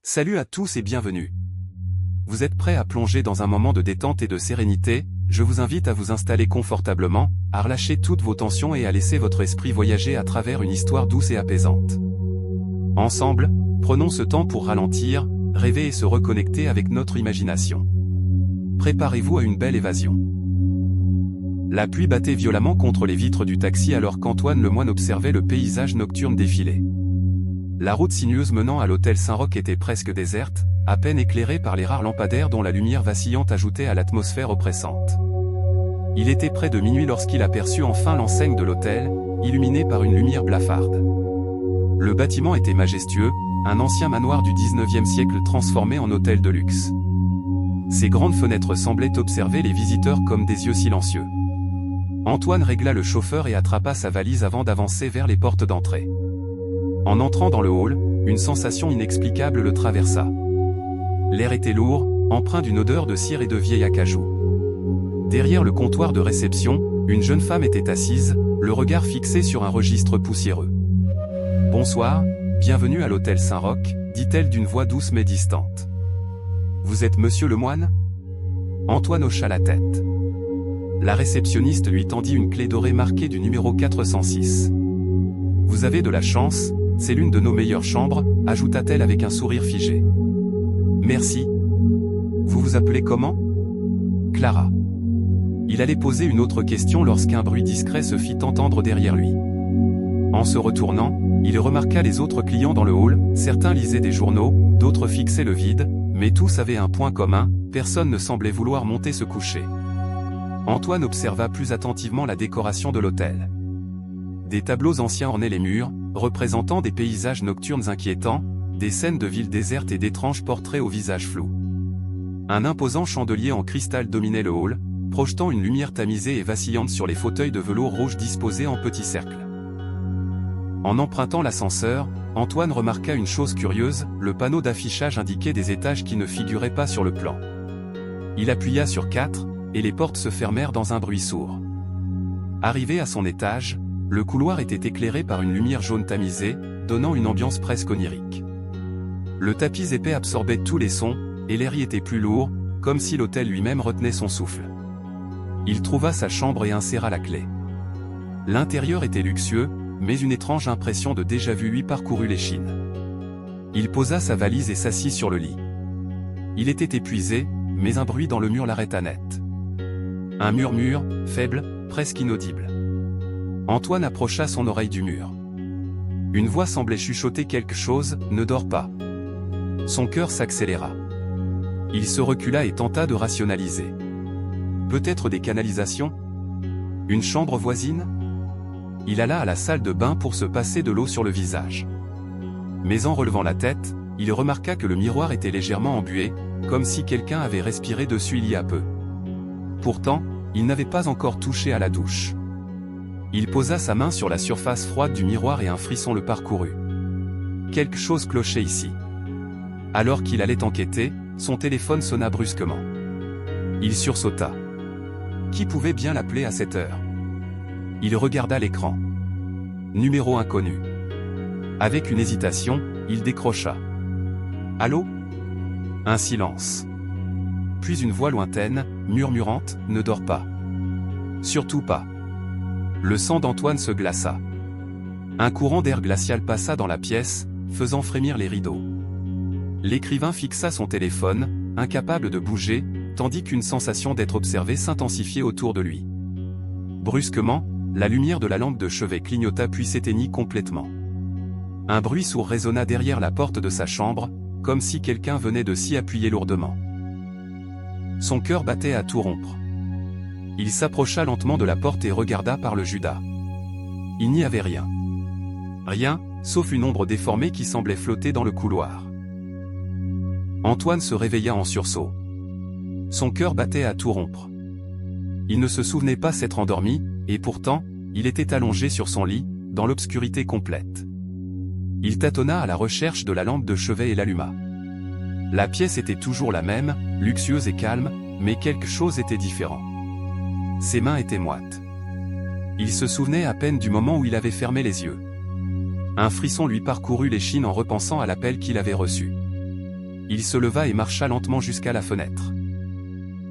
Salut à tous et bienvenue. Vous êtes prêts à plonger dans un moment de détente et de sérénité? Je vous invite à vous installer confortablement, à relâcher toutes vos tensions et à laisser votre esprit voyager à travers une histoire douce et apaisante. Ensemble, prenons ce temps pour ralentir, rêver et se reconnecter avec notre imagination. Préparez-vous à une belle évasion. La pluie battait violemment contre les vitres du taxi alors qu'Antoine Lemoine observait le paysage nocturne défiler. La route sinueuse menant à l'hôtel Saint-Roch était presque déserte, à peine éclairée par les rares lampadaires dont la lumière vacillante ajoutait à l'atmosphère oppressante. Il était près de minuit lorsqu'il aperçut enfin l'enseigne de l'hôtel, illuminée par une lumière blafarde. Le bâtiment était majestueux, un ancien manoir du 19e siècle transformé en hôtel de luxe. Ses grandes fenêtres semblaient observer les visiteurs comme des yeux silencieux. Antoine régla le chauffeur et attrapa sa valise avant d'avancer vers les portes d'entrée. En entrant dans le hall, une sensation inexplicable le traversa. L'air était lourd, empreint d'une odeur de cire et de vieil acajou. Derrière le comptoir de réception, une jeune femme était assise, le regard fixé sur un registre poussiéreux. « Bonsoir, bienvenue à l'hôtel Saint-Roch », dit-elle d'une voix douce mais distante. « Vous êtes Monsieur Lemoine ?» Antoine hocha la tête. La réceptionniste lui tendit une clé dorée marquée du numéro 406. « Vous avez de la chance, c'est l'une de nos meilleures chambres, ajouta-t-elle avec un sourire figé. « Merci. Vous vous appelez comment ?» Clara. Il allait poser une autre question lorsqu'un bruit discret se fit entendre derrière lui. En se retournant, il remarqua les autres clients dans le hall, certains lisaient des journaux, d'autres fixaient le vide, mais tous avaient un point commun, personne ne semblait vouloir monter se coucher. Antoine observa plus attentivement la décoration de l'hôtel. Des tableaux anciens ornaient les murs, représentant des paysages nocturnes inquiétants, des scènes de villes désertes et d'étranges portraits au visage flou. Un imposant chandelier en cristal dominait le hall, projetant une lumière tamisée et vacillante sur les fauteuils de velours rouge disposés en petits cercles. En empruntant l'ascenseur, Antoine remarqua une chose curieuse, le panneau d'affichage indiquait des étages qui ne figuraient pas sur le plan. Il appuya sur 4, et les portes se fermèrent dans un bruit sourd. Arrivé à son étage, le couloir était éclairé par une lumière jaune tamisée, donnant une ambiance presque onirique. Le tapis épais absorbait tous les sons, et l'air y était plus lourd, comme si l'hôtel lui-même retenait son souffle. Il trouva sa chambre et inséra la clé. L'intérieur était luxueux, mais une étrange impression de déjà-vu lui parcourut l'échine. Il posa sa valise et s'assit sur le lit. Il était épuisé, mais un bruit dans le mur l'arrêta net. Un murmure, faible, presque inaudible. Antoine approcha son oreille du mur. Une voix semblait chuchoter quelque chose, « Ne dors pas ». Son cœur s'accéléra. Il se recula et tenta de rationaliser. Peut-être des canalisations? Une chambre voisine? Il alla à la salle de bain pour se passer de l'eau sur le visage. Mais en relevant la tête, il remarqua que le miroir était légèrement embué, comme si quelqu'un avait respiré dessus il y a peu. Pourtant, il n'avait pas encore touché à la douche. Il posa sa main sur la surface froide du miroir et un frisson le parcourut. Quelque chose clochait ici. Alors qu'il allait enquêter, son téléphone sonna brusquement. Il sursauta. Qui pouvait bien l'appeler à cette heure? Il regarda l'écran. Numéro inconnu. Avec une hésitation, il décrocha. Allô? Un silence. Puis une voix lointaine, murmurante, « Ne dors pas. Surtout pas. » Le sang d'Antoine se glaça. Un courant d'air glacial passa dans la pièce, faisant frémir les rideaux. L'écrivain fixa son téléphone, incapable de bouger, tandis qu'une sensation d'être observé s'intensifiait autour de lui. Brusquement, la lumière de la lampe de chevet clignota puis s'éteignit complètement. Un bruit sourd résonna derrière la porte de sa chambre, comme si quelqu'un venait de s'y appuyer lourdement. Son cœur battait à tout rompre. Il s'approcha lentement de la porte et regarda par le judas. Il n'y avait rien. Rien, sauf une ombre déformée qui semblait flotter dans le couloir. Antoine se réveilla en sursaut. Son cœur battait à tout rompre. Il ne se souvenait pas s'être endormi, et pourtant, il était allongé sur son lit, dans l'obscurité complète. Il tâtonna à la recherche de la lampe de chevet et l'alluma. La pièce était toujours la même, luxueuse et calme, mais quelque chose était différent. Ses mains étaient moites. Il se souvenait à peine du moment où il avait fermé les yeux. Un frisson lui parcourut l'échine en repensant à l'appel qu'il avait reçu. Il se leva et marcha lentement jusqu'à la fenêtre.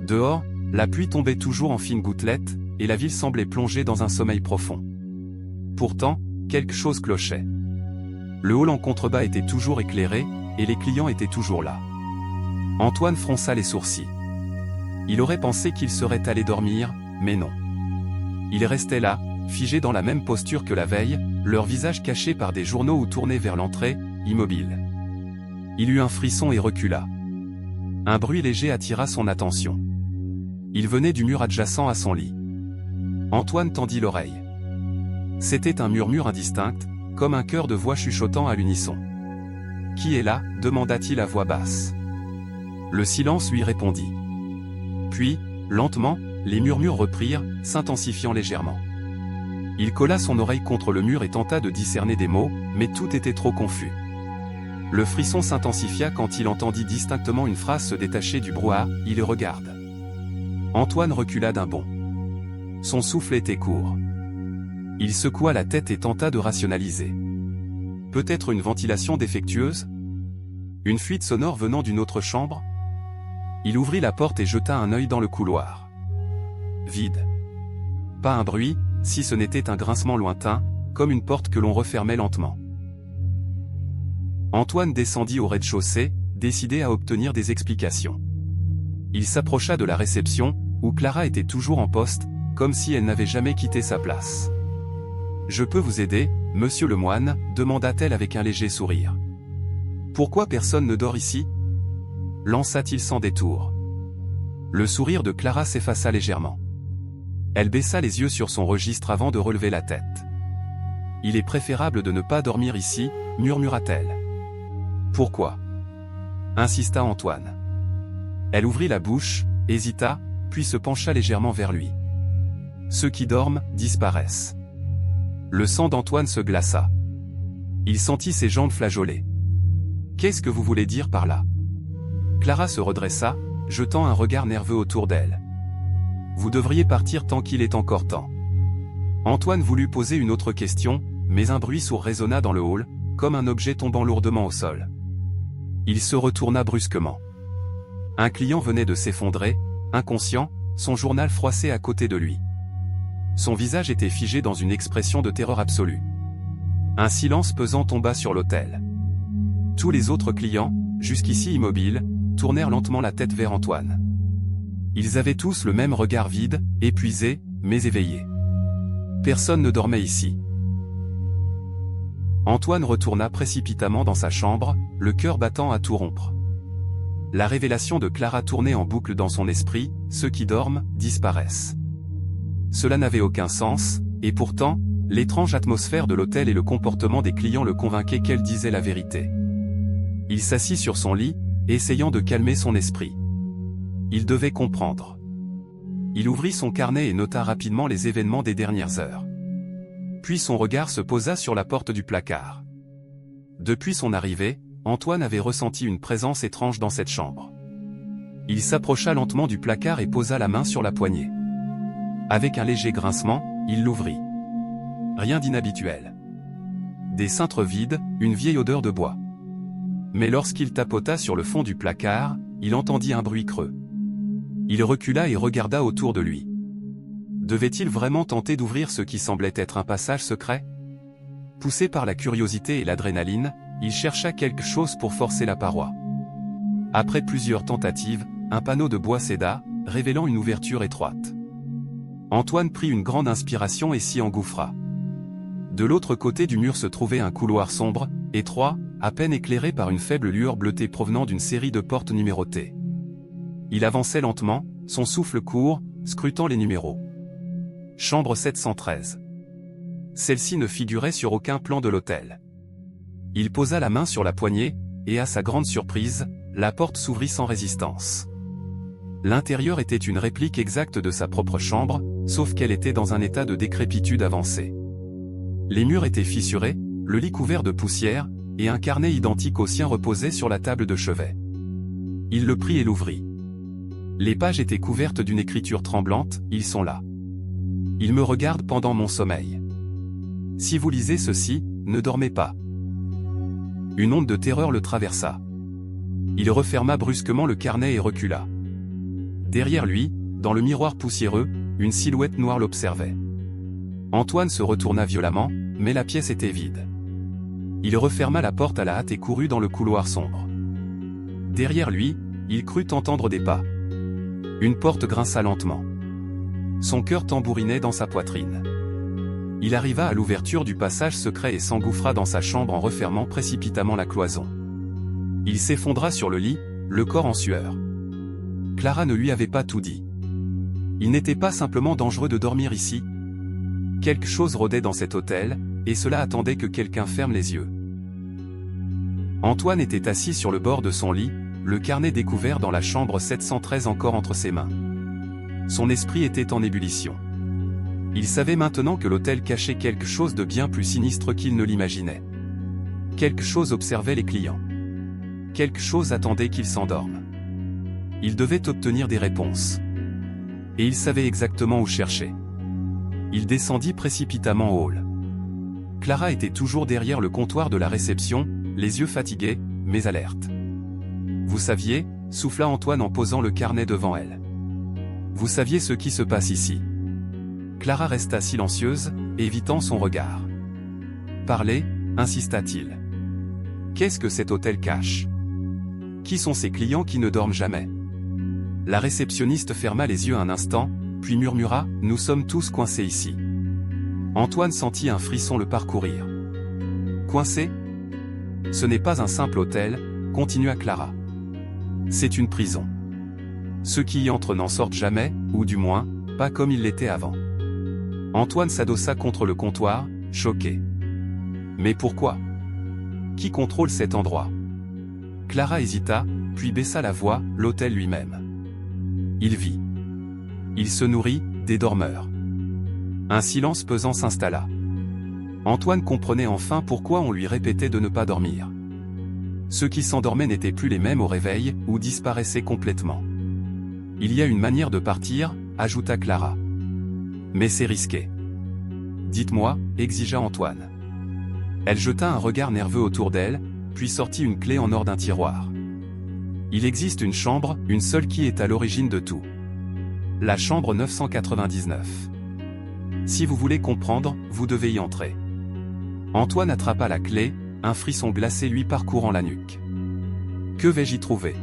Dehors, la pluie tombait toujours en fines gouttelettes, et la ville semblait plongée dans un sommeil profond. Pourtant, quelque chose clochait. Le hall en contrebas était toujours éclairé, et les clients étaient toujours là. Antoine fronça les sourcils. Il aurait pensé qu'ils seraient allés dormir, mais non. Ils restaient là, figés dans la même posture que la veille, leurs visages cachés par des journaux ou tournés vers l'entrée, immobiles. Il eut un frisson et recula. Un bruit léger attira son attention. Il venait du mur adjacent à son lit. Antoine tendit l'oreille. C'était un murmure indistinct, comme un chœur de voix chuchotant à l'unisson. « Qui est là » demanda-t-il à voix basse. Le silence lui répondit. Puis, lentement, les murmures reprirent, s'intensifiant légèrement. Il colla son oreille contre le mur et tenta de discerner des mots, mais tout était trop confus. Le frisson s'intensifia quand il entendit distinctement une phrase se détacher du brouhaha, « Il le regarde ». Antoine recula d'un bond. Son souffle était court. Il secoua la tête et tenta de rationaliser. Peut-être une ventilation défectueuse? Une fuite sonore venant d'une autre chambre? Il ouvrit la porte et jeta un œil dans le couloir. Vide. Pas un bruit, si ce n'était un grincement lointain, comme une porte que l'on refermait lentement. Antoine descendit au rez-de-chaussée, décidé à obtenir des explications. Il s'approcha de la réception, où Clara était toujours en poste, comme si elle n'avait jamais quitté sa place. « Je peux vous aider, monsieur le moine » demanda-t-elle avec un léger sourire. « Pourquoi personne ne dort ici » lança-t-il sans détour. Le sourire de Clara s'effaça légèrement. Elle baissa les yeux sur son registre avant de relever la tête. « Il est préférable de ne pas dormir ici » murmura-t-elle. « Pourquoi » insista Antoine. Elle ouvrit la bouche, hésita, puis se pencha légèrement vers lui. « Ceux qui dorment disparaissent. » Le sang d'Antoine se glaça. Il sentit ses jambes flageoler. « Qu'est-ce que vous voulez dire par là » Clara se redressa, jetant un regard nerveux autour d'elle. « Vous devriez partir tant qu'il est encore temps. » Antoine voulut poser une autre question, mais un bruit sourd résonna dans le hall, comme un objet tombant lourdement au sol. Il se retourna brusquement. Un client venait de s'effondrer, inconscient, son journal froissé à côté de lui. Son visage était figé dans une expression de terreur absolue. Un silence pesant tomba sur l'hôtel. Tous les autres clients, jusqu'ici immobiles, tournèrent lentement la tête vers Antoine. Ils avaient tous le même regard vide, épuisé, mais éveillé. Personne ne dormait ici. Antoine retourna précipitamment dans sa chambre, le cœur battant à tout rompre. La révélation de Clara tournait en boucle dans son esprit, ceux qui dorment, disparaissent. Cela n'avait aucun sens, et pourtant, l'étrange atmosphère de l'hôtel et le comportement des clients le convainquaient qu'elle disait la vérité. Il s'assit sur son lit, essayant de calmer son esprit. Il devait comprendre. Il ouvrit son carnet et nota rapidement les événements des dernières heures. Puis son regard se posa sur la porte du placard. Depuis son arrivée, Antoine avait ressenti une présence étrange dans cette chambre. Il s'approcha lentement du placard et posa la main sur la poignée. Avec un léger grincement, il l'ouvrit. Rien d'inhabituel. Des cintres vides, une vieille odeur de bois. Mais lorsqu'il tapota sur le fond du placard, il entendit un bruit creux. Il recula et regarda autour de lui. Devait-il vraiment tenter d'ouvrir ce qui semblait être un passage secret? Poussé par la curiosité et l'adrénaline, il chercha quelque chose pour forcer la paroi. Après plusieurs tentatives, un panneau de bois céda, révélant une ouverture étroite. Antoine prit une grande inspiration et s'y engouffra. De l'autre côté du mur se trouvait un couloir sombre, étroit, à peine éclairé par une faible lueur bleutée provenant d'une série de portes numérotées. Il avançait lentement, son souffle court, scrutant les numéros. Chambre 713. Celle-ci ne figurait sur aucun plan de l'hôtel. Il posa la main sur la poignée, et à sa grande surprise, la porte s'ouvrit sans résistance. L'intérieur était une réplique exacte de sa propre chambre, sauf qu'elle était dans un état de décrépitude avancée. Les murs étaient fissurés, le lit couvert de poussière, et un carnet identique au sien reposait sur la table de chevet. Il le prit et l'ouvrit. Les pages étaient couvertes d'une écriture tremblante, « Ils sont là. Ils me regardent pendant mon sommeil. Si vous lisez ceci, ne dormez pas. » Une onde de terreur le traversa. Il referma brusquement le carnet et recula. Derrière lui, dans le miroir poussiéreux, une silhouette noire l'observait. Antoine se retourna violemment, mais la pièce était vide. Il referma la porte à la hâte et courut dans le couloir sombre. Derrière lui, il crut entendre des pas. Une porte grinça lentement. Son cœur tambourinait dans sa poitrine. Il arriva à l'ouverture du passage secret et s'engouffra dans sa chambre en refermant précipitamment la cloison. Il s'effondra sur le lit, le corps en sueur. Clara ne lui avait pas tout dit. Il n'était pas simplement dangereux de dormir ici. Quelque chose rôdait dans cet hôtel, et cela attendait que quelqu'un ferme les yeux. Antoine était assis sur le bord de son lit, le carnet découvert dans la chambre 713 encore entre ses mains. Son esprit était en ébullition. Il savait maintenant que l'hôtel cachait quelque chose de bien plus sinistre qu'il ne l'imaginait. Quelque chose observait les clients. Quelque chose attendait qu'ils s'endorment. Il devait obtenir des réponses. Et il savait exactement où chercher. Il descendit précipitamment au hall. Clara était toujours derrière le comptoir de la réception, les yeux fatigués, mais alertes. « Vous saviez » souffla Antoine en posant le carnet devant elle. « Vous saviez ce qui se passe ici ?» Clara resta silencieuse, évitant son regard. « Parlez » insista-t-il. « Qu'est-ce que cet hôtel cache ? Qui sont ces clients qui ne dorment jamais ?» La réceptionniste ferma les yeux un instant, puis murmura « Nous sommes tous coincés ici. » Antoine sentit un frisson le parcourir. « Coincés ? Ce n'est pas un simple hôtel, » continua Clara. « C'est une prison. Ceux qui y entrent n'en sortent jamais, ou du moins, pas comme ils l'étaient avant. » Antoine s'adossa contre le comptoir, choqué. « Mais pourquoi ? Qui contrôle cet endroit ?» Clara hésita, puis baissa la voix, l'hôtel lui-même. Il vit. Il se nourrit, des dormeurs. Un silence pesant s'installa. Antoine comprenait enfin pourquoi on lui répétait de ne pas dormir. Ceux qui s'endormaient n'étaient plus les mêmes au réveil, ou disparaissaient complètement. « Il y a une manière de partir » ajouta Clara. « Mais c'est risqué. »« Dites-moi » exigea Antoine. Elle jeta un regard nerveux autour d'elle, puis sortit une clé en or d'un tiroir. « Il existe une chambre, une seule qui est à l'origine de tout. La chambre 999. Si vous voulez comprendre, vous devez y entrer. » Antoine attrapa la clé, un frisson glacé lui parcourant la nuque. « Que vais-je y trouver ?»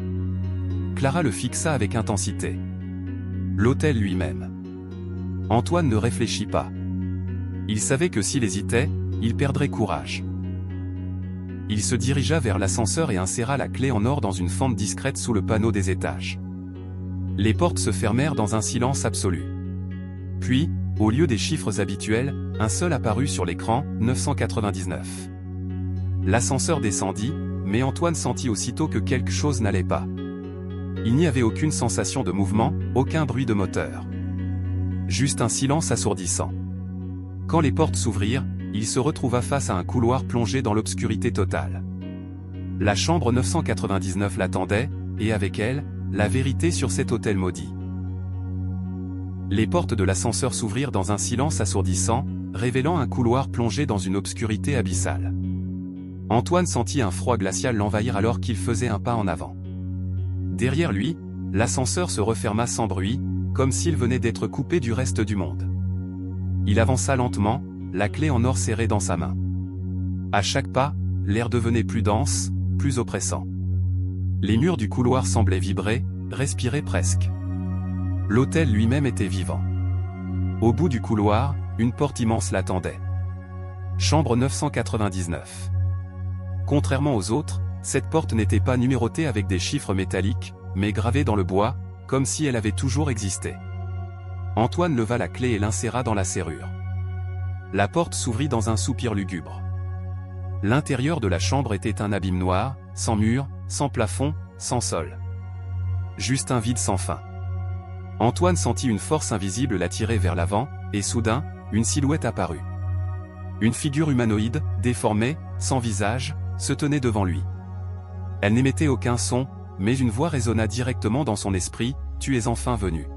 Clara le fixa avec intensité. « L'hôtel lui-même. » Antoine ne réfléchit pas. Il savait que s'il hésitait, il perdrait courage. Il se dirigea vers l'ascenseur et inséra la clé en or dans une fente discrète sous le panneau des étages. Les portes se fermèrent dans un silence absolu. Puis, au lieu des chiffres habituels, un seul apparut sur l'écran, 999. L'ascenseur descendit, mais Antoine sentit aussitôt que quelque chose n'allait pas. Il n'y avait aucune sensation de mouvement, aucun bruit de moteur. Juste un silence assourdissant. Quand les portes s'ouvrirent, il se retrouva face à un couloir plongé dans l'obscurité totale. La chambre 999 l'attendait, et avec elle, la vérité sur cet hôtel maudit. Les portes de l'ascenseur s'ouvrirent dans un silence assourdissant, révélant un couloir plongé dans une obscurité abyssale. Antoine sentit un froid glacial l'envahir alors qu'il faisait un pas en avant. Derrière lui, l'ascenseur se referma sans bruit, comme s'il venait d'être coupé du reste du monde. Il avança lentement, la clé en or serrée dans sa main. À chaque pas, l'air devenait plus dense, plus oppressant. Les murs du couloir semblaient vibrer, respirer presque. L'hôtel lui-même était vivant. Au bout du couloir, une porte immense l'attendait. Chambre 999. Contrairement aux autres, cette porte n'était pas numérotée avec des chiffres métalliques, mais gravée dans le bois, comme si elle avait toujours existé. Antoine leva la clé et l'inséra dans la serrure. La porte s'ouvrit dans un soupir lugubre. L'intérieur de la chambre était un abîme noir, sans mur, sans plafond, sans sol. Juste un vide sans fin. Antoine sentit une force invisible l'attirer vers l'avant, et soudain, une silhouette apparut. Une figure humanoïde, déformée, sans visage, se tenait devant lui. Elle n'émettait aucun son, mais une voix résonna directement dans son esprit, « Tu es enfin venu. »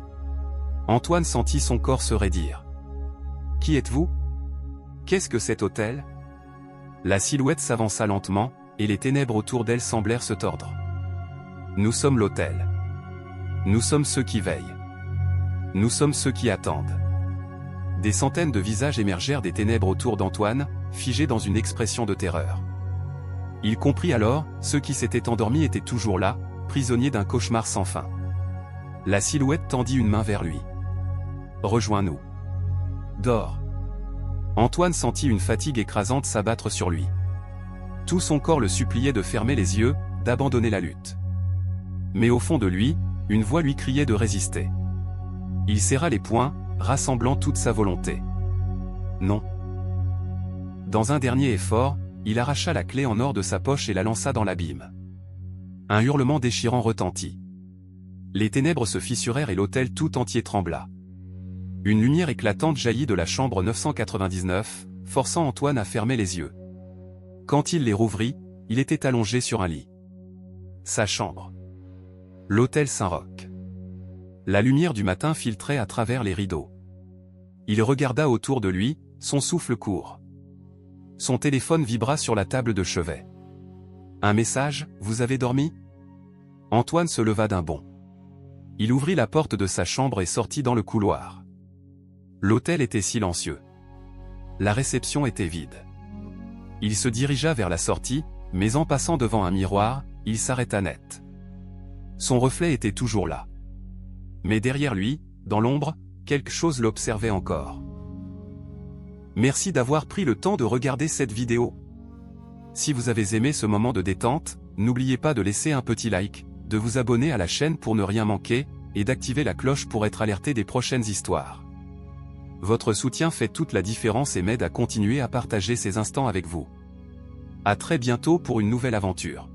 Antoine sentit son corps se raidir. « Qui êtes-vous ? Qu'est-ce que cet hôtel ?» La silhouette s'avança lentement, et les ténèbres autour d'elle semblèrent se tordre. Nous sommes l'autel. Nous sommes ceux qui veillent. Nous sommes ceux qui attendent. Des centaines de visages émergèrent des ténèbres autour d'Antoine, figés dans une expression de terreur. Il comprit alors, ceux qui s'étaient endormis étaient toujours là, prisonniers d'un cauchemar sans fin. La silhouette tendit une main vers lui. « Rejoins-nous. Dors. » Antoine sentit une fatigue écrasante s'abattre sur lui. Tout son corps le suppliait de fermer les yeux, d'abandonner la lutte. Mais au fond de lui, une voix lui criait de résister. Il serra les poings, rassemblant toute sa volonté. Non. Dans un dernier effort, il arracha la clé en or de sa poche et la lança dans l'abîme. Un hurlement déchirant retentit. Les ténèbres se fissurèrent et l'autel tout entier trembla. Une lumière éclatante jaillit de la chambre 999, forçant Antoine à fermer les yeux. Quand il les rouvrit, il était allongé sur un lit. Sa chambre. L'hôtel Saint-Roch. La lumière du matin filtrait à travers les rideaux. Il regarda autour de lui, son souffle court. Son téléphone vibra sur la table de chevet. Un message, vous avez dormi? Antoine se leva d'un bond. Il ouvrit la porte de sa chambre et sortit dans le couloir. L'hôtel était silencieux. La réception était vide. Il se dirigea vers la sortie, mais en passant devant un miroir, il s'arrêta net. Son reflet était toujours là. Mais derrière lui, dans l'ombre, quelque chose l'observait encore. Merci d'avoir pris le temps de regarder cette vidéo. Si vous avez aimé ce moment de détente, n'oubliez pas de laisser un petit like, de vous abonner à la chaîne pour ne rien manquer, et d'activer la cloche pour être alerté des prochaines histoires. Votre soutien fait toute la différence et m'aide à continuer à partager ces instants avec vous. À très bientôt pour une nouvelle aventure.